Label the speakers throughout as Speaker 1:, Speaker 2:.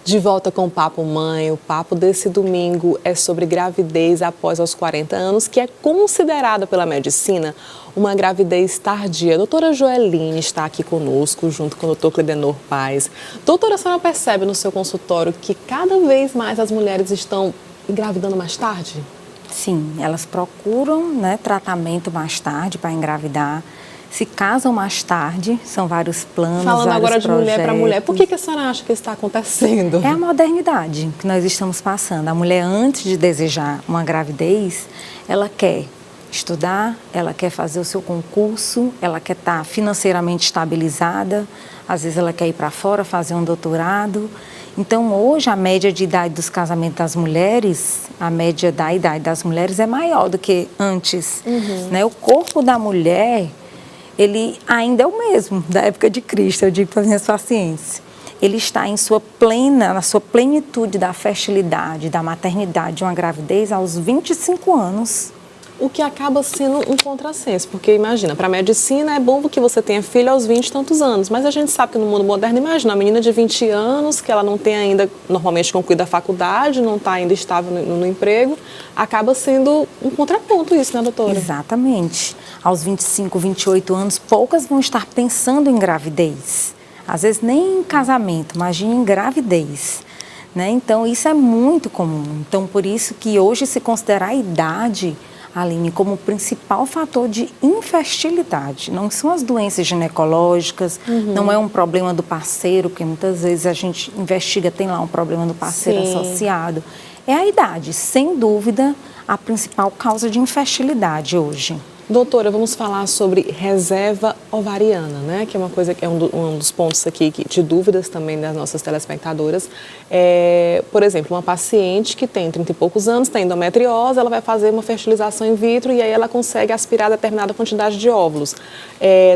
Speaker 1: De volta com o Papo Mãe. O papo desse domingo é sobre gravidez após os 40 anos, que é considerada pela medicina uma gravidez tardia. A doutora Joeline está aqui conosco, junto com o doutor Cledenor Paz. Doutora, a senhora percebe no seu consultório que cada vez mais as mulheres estão engravidando mais tarde?
Speaker 2: Sim, elas procuram, tratamento mais tarde para engravidar. Se casam mais tarde, são vários planos,
Speaker 1: Falando
Speaker 2: vários
Speaker 1: agora de
Speaker 2: projetos.
Speaker 1: mulher para mulher, por que a senhora acha que isso está acontecendo?
Speaker 2: É a modernidade que nós estamos passando. A mulher, antes de desejar uma gravidez, ela quer estudar, ela quer fazer o seu concurso, ela quer estar financeiramente estabilizada, às vezes ela quer ir para fora, fazer um doutorado. Então, hoje, a média de idade dos casamentos das mulheres, a média da idade das mulheres é maior do que antes. O corpo da mulher, ele ainda é o mesmo da época de Cristo, eu digo para as minhas pacientes. Ele está na sua plenitude da fertilidade, da maternidade, de uma gravidez aos 25 anos.
Speaker 1: O que acaba sendo um contrassenso, porque imagina, para a medicina é bom que você tenha filho aos 20 e tantos anos, mas a gente sabe que no mundo moderno, imagina, uma menina de 20 anos, que ela não tem ainda, normalmente concluída a faculdade, não está ainda estável no emprego, acaba sendo um contraponto isso, né, doutora?
Speaker 2: Exatamente. Aos 25, 28 anos, poucas vão estar pensando em gravidez. Às vezes nem em casamento, imagina em gravidez. Então, isso é muito comum. Então, por isso que hoje se considera a idade, Aline, como o principal fator de infertilidade. Não são as doenças ginecológicas, não é um problema do parceiro, porque muitas vezes a gente investiga, tem lá um problema do parceiro associado. É a idade, sem dúvida, a principal causa de infertilidade hoje.
Speaker 1: Doutora, vamos falar sobre reserva ovariana, né? Que é uma coisa que é um dos pontos aqui de dúvidas também das nossas telespectadoras. Por exemplo, uma paciente que tem 30 e poucos anos, tem endometriose, ela vai fazer uma fertilização in vitro e aí ela consegue aspirar determinada quantidade de óvulos.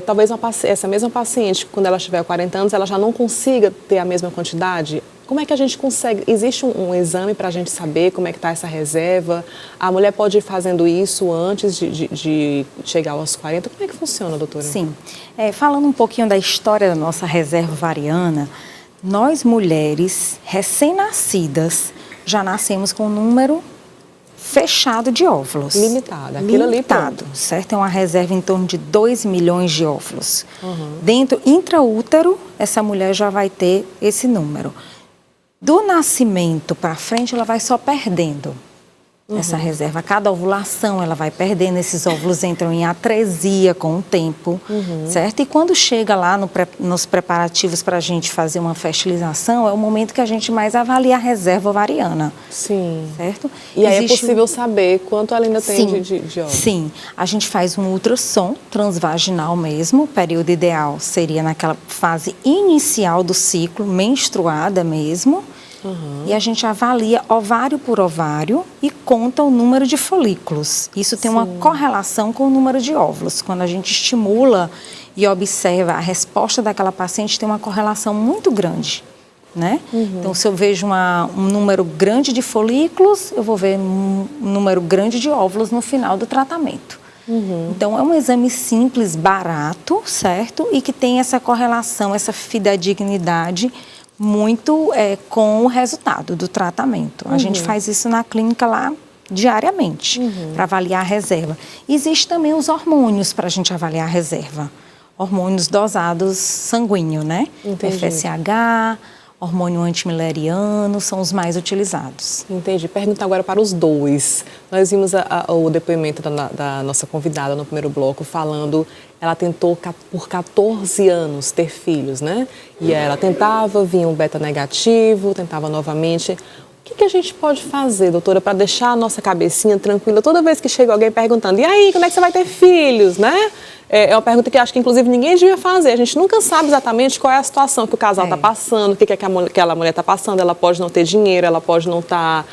Speaker 1: Talvez essa mesma paciente, quando ela tiver 40 anos, ela já não consiga ter a mesma quantidade. Como é que a gente consegue? Existe um exame para a gente saber como é que está essa reserva? A mulher pode ir fazendo isso antes de chegar aos 40? Como é que funciona, doutora?
Speaker 2: Sim. Falando um pouquinho da história da nossa reserva ovariana, nós mulheres recém-nascidas já nascemos com um número fechado de óvulos.
Speaker 1: Limitado. Aquilo
Speaker 2: limitado, ali, certo? É uma reserva em torno de 2 milhões de óvulos. Dentro, intraútero, essa mulher já vai ter esse número. Do nascimento para frente, ela vai só perdendo essa reserva. Cada ovulação, ela vai perdendo. Esses óvulos entram em atresia com o tempo, certo? E quando chega lá nos preparativos para a gente fazer uma fertilização, é o momento que a gente mais avalia a reserva ovariana.
Speaker 1: Sim.
Speaker 2: Certo?
Speaker 1: E aí é possível saber quanto ela ainda tem de óvulos?
Speaker 2: Sim. A gente faz um ultrassom transvaginal mesmo. O período ideal seria naquela fase inicial do ciclo, menstruada mesmo. E a gente avalia ovário por ovário e conta o número de folículos. Isso tem uma correlação com o número de óvulos. Quando a gente estimula e observa a resposta daquela paciente, tem uma correlação muito grande, Então, se eu vejo um número grande de folículos, eu vou ver um número grande de óvulos no final do tratamento. Então, é um exame simples, barato, certo? E que tem essa correlação, essa fidedignidade muito com o resultado do tratamento. A gente faz isso na clínica lá diariamente, para avaliar a reserva. Existem também os hormônios para a gente avaliar a reserva. Hormônios dosados sanguíneo,
Speaker 1: Entendi.
Speaker 2: FSH, hormônio antimileriano, são os mais utilizados.
Speaker 1: Entendi. Pergunta agora para os dois. Nós vimos o depoimento da nossa convidada no primeiro bloco falando, ela tentou por 14 anos ter filhos, E ela tentava, vinha um beta negativo, tentava novamente. O que a gente pode fazer, doutora, para deixar a nossa cabecinha tranquila toda vez que chega alguém perguntando, e aí, quando é que você vai ter filhos, É uma pergunta que acho que, inclusive, ninguém devia fazer. A gente nunca sabe exatamente qual é a situação que o casal está passando, o que aquela mulher está passando. Ela pode não ter dinheiro, ela pode não estar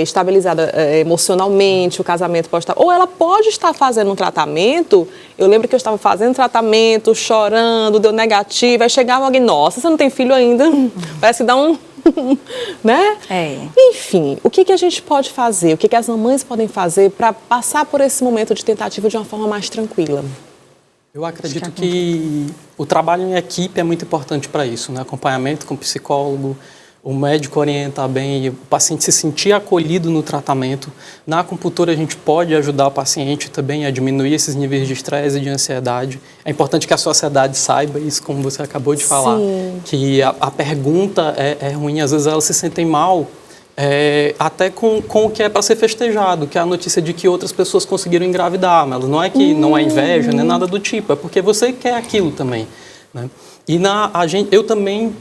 Speaker 1: estabilizada emocionalmente, o casamento pode estar... Ou ela pode estar fazendo um tratamento. Eu lembro que eu estava fazendo tratamento, chorando, deu negativo. Aí chegava alguém, nossa, você não tem filho ainda? Parece que dá um... Enfim, o que a gente pode fazer? O que as mamães podem fazer para passar por esse momento de tentativa de uma forma mais tranquila?
Speaker 3: Eu acredito que o trabalho em equipe é muito importante para isso, Acompanhamento com psicólogo, o médico orientar bem, o paciente se sentir acolhido no tratamento. Na acupuntura a gente pode ajudar o paciente também a diminuir esses níveis de estresse e de ansiedade. É importante que a sociedade saiba isso, como você acabou de falar,
Speaker 1: Sim.
Speaker 3: que a pergunta é ruim, às vezes elas se sentem mal, até com o que é para ser festejado, que é a notícia de que outras pessoas conseguiram engravidar, mas não é que não é inveja, nem nada do tipo, é porque você quer aquilo também, né? E eu também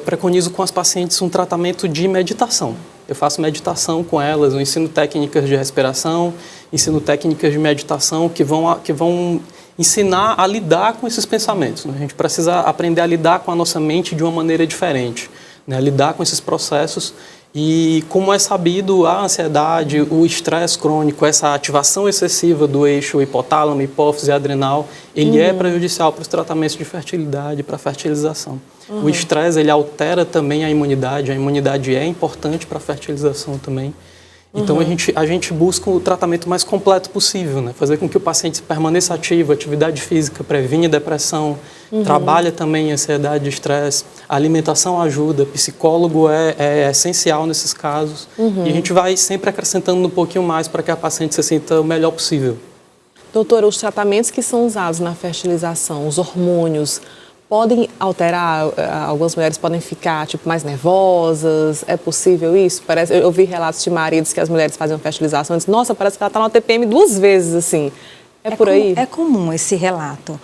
Speaker 3: preconizo com as pacientes um tratamento de meditação. Eu faço meditação com elas, eu ensino técnicas de respiração, ensino técnicas de meditação que vão ensinar a lidar com esses pensamentos, né? A gente precisa aprender a lidar com a nossa mente de uma maneira diferente, né? Lidar com esses processos. E como é sabido, a ansiedade, o estresse crônico, essa ativação excessiva do eixo hipotálamo, hipófise e adrenal, ele é prejudicial para os tratamentos de fertilidade, para a fertilização. O estresse, ele altera também a imunidade é importante para a fertilização também. Então, a gente busca o tratamento mais completo possível, né? Fazer com que o paciente permaneça ativo, atividade física, previne depressão, trabalha também ansiedade e estresse, a alimentação ajuda, psicólogo é essencial nesses casos. E a gente vai sempre acrescentando um pouquinho mais para que a paciente se sinta o melhor possível.
Speaker 1: Doutora, os tratamentos que são usados na fertilização, os hormônios, podem alterar? Algumas mulheres podem ficar mais nervosas? É possível isso? Eu vi relatos de maridos que as mulheres faziam fertilização e dizem, nossa, parece que ela está na TPM 2 vezes, assim. É por aí?
Speaker 2: É comum esse relato.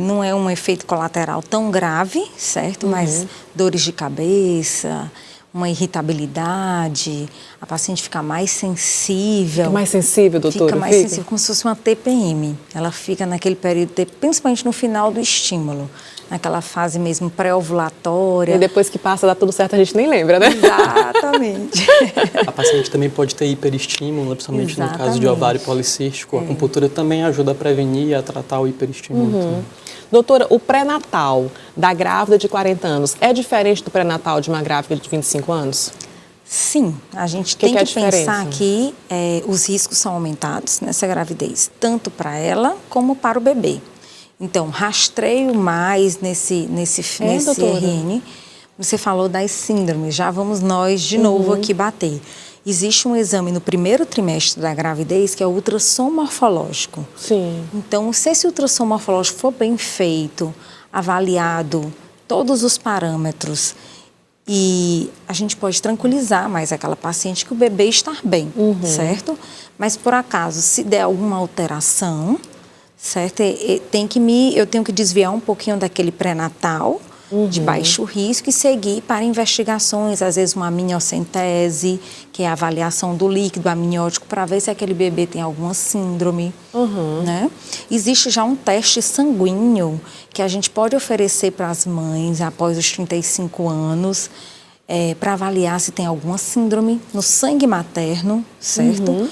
Speaker 2: Não é um efeito colateral tão grave, certo? Mas dores de cabeça, uma irritabilidade, a paciente fica mais sensível.
Speaker 1: Fica mais sensível, doutora?
Speaker 2: Fica mais sensível, como se fosse uma TPM. Ela fica naquele período, principalmente no final do estímulo, naquela fase mesmo pré-ovulatória.
Speaker 1: E depois que passa, dá tudo certo, a gente nem lembra, né?
Speaker 2: Exatamente.
Speaker 3: A paciente também pode ter hiperestímulo, principalmente no caso de ovário policístico. A acupuntura também ajuda a prevenir e a tratar o hiperestímulo.
Speaker 1: Doutora, o pré-natal da grávida de 40 anos é diferente do pré-natal de uma grávida de 25 anos?
Speaker 2: Sim, a gente tem que pensar que os riscos são aumentados nessa gravidez, tanto para ela como para o bebê. Então, rastreio mais nesse RN. Você falou das síndromes, já vamos nós de novo aqui bater. Existe um exame no primeiro trimestre da gravidez que é o ultrassom morfológico.
Speaker 1: Sim.
Speaker 2: Então, se esse ultrassom morfológico for bem feito, avaliado, todos os parâmetros, e a gente pode tranquilizar mais aquela paciente que o bebê está bem, certo? Mas, por acaso, se der alguma alteração, certo? Eu tenho que desviar um pouquinho daquele pré-natal, de baixo risco, e seguir para investigações, às vezes uma amniocentese, que é a avaliação do líquido amniótico, para ver se aquele bebê tem alguma síndrome. Né? Existe já um teste sanguíneo que a gente pode oferecer para as mães após os 35 anos, para avaliar se tem alguma síndrome no sangue materno, certo?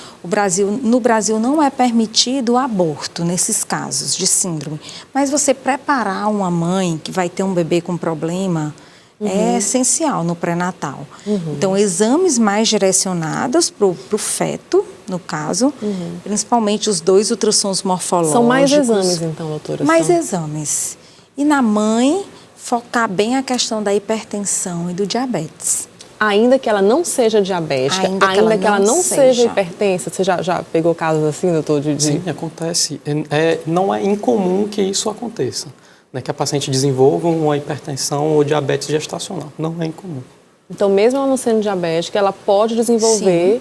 Speaker 2: No Brasil não é permitido o aborto nesses casos de síndrome, mas você preparar uma mãe que vai ter um bebê com problema é essencial no pré-natal. Então, exames mais direcionados para o feto, no caso, principalmente os 2 ultrassons morfológicos.
Speaker 1: São mais exames, então, doutora?
Speaker 2: Mais exames. E na mãe, focar bem a questão da hipertensão e do diabetes.
Speaker 1: Ainda que ela não seja diabética, ainda que ela não seja hipertensa, você já pegou casos assim, doutor?
Speaker 3: Sim, acontece. Não é incomum que isso aconteça, né? Que a paciente desenvolva uma hipertensão ou diabetes gestacional. Não é incomum.
Speaker 1: Então, mesmo ela não sendo diabética, ela pode desenvolver,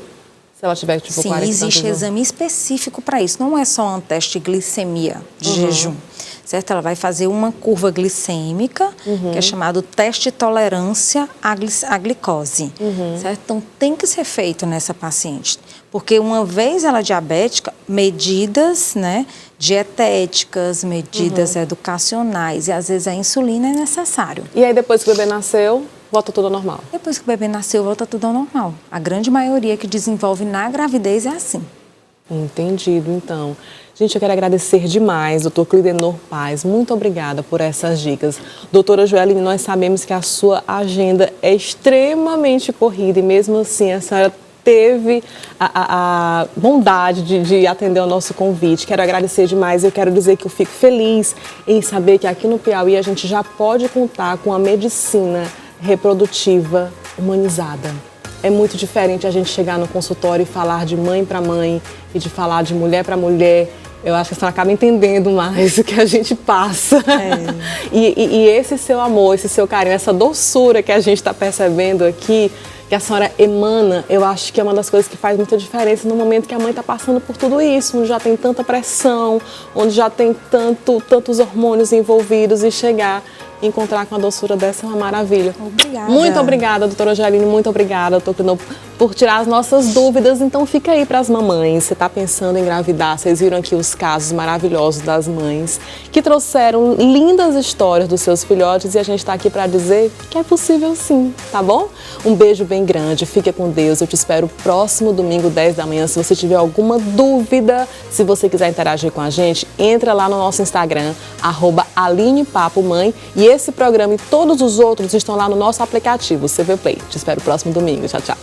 Speaker 1: se ela tiver tipo 40 anos. Sim,
Speaker 2: existe exame específico para isso. Não é só um teste de glicemia de jejum. Certo? Ela vai fazer uma curva glicêmica, que é chamado teste de tolerância à glicose. Certo? Então, tem que ser feito nessa paciente. Porque uma vez ela diabética, medidas, né, dietéticas, medidas educacionais, e às vezes a insulina é necessário.
Speaker 1: E aí, depois que o bebê nasceu, volta tudo ao normal?
Speaker 2: Depois que o bebê nasceu, volta tudo ao normal. A grande maioria que desenvolve na gravidez é assim.
Speaker 1: Entendido, então. Gente, eu quero agradecer demais, doutor Clidenor Paz. Muito obrigada por essas dicas. Doutora Joeline, nós sabemos que a sua agenda é extremamente corrida e mesmo assim a senhora teve a bondade de atender ao nosso convite. Quero agradecer demais. Eu quero dizer que eu fico feliz em saber que aqui no Piauí a gente já pode contar com a medicina reprodutiva humanizada. É muito diferente a gente chegar no consultório e falar de mãe para mãe e de falar de mulher para mulher. Eu acho que a senhora acaba entendendo mais o que a gente passa. E esse seu amor, esse seu carinho, essa doçura que a gente está percebendo aqui, que a senhora emana, eu acho que é uma das coisas que faz muita diferença no momento que a mãe está passando por tudo isso, onde já tem tanta pressão, onde já tem tantos hormônios envolvidos, e chegar e encontrar com a doçura dessa é uma maravilha.
Speaker 2: Obrigada.
Speaker 1: Muito obrigada, doutora Jaline, muito obrigada, doutora, por tirar as nossas dúvidas. Então fica aí para as mamães, você está pensando em engravidar, vocês viram aqui os casos maravilhosos das mães que trouxeram lindas histórias dos seus filhotes, e a gente está aqui para dizer que é possível sim, tá bom? Um beijo bem grande, fique com Deus, eu te espero próximo domingo, 10 da manhã. Se você tiver alguma dúvida, se você quiser interagir com a gente, entra lá no nosso Instagram, @AlinePapoMãe, e esse programa e todos os outros estão lá no nosso aplicativo, CV Play. Te espero próximo domingo. Tchau, tchau.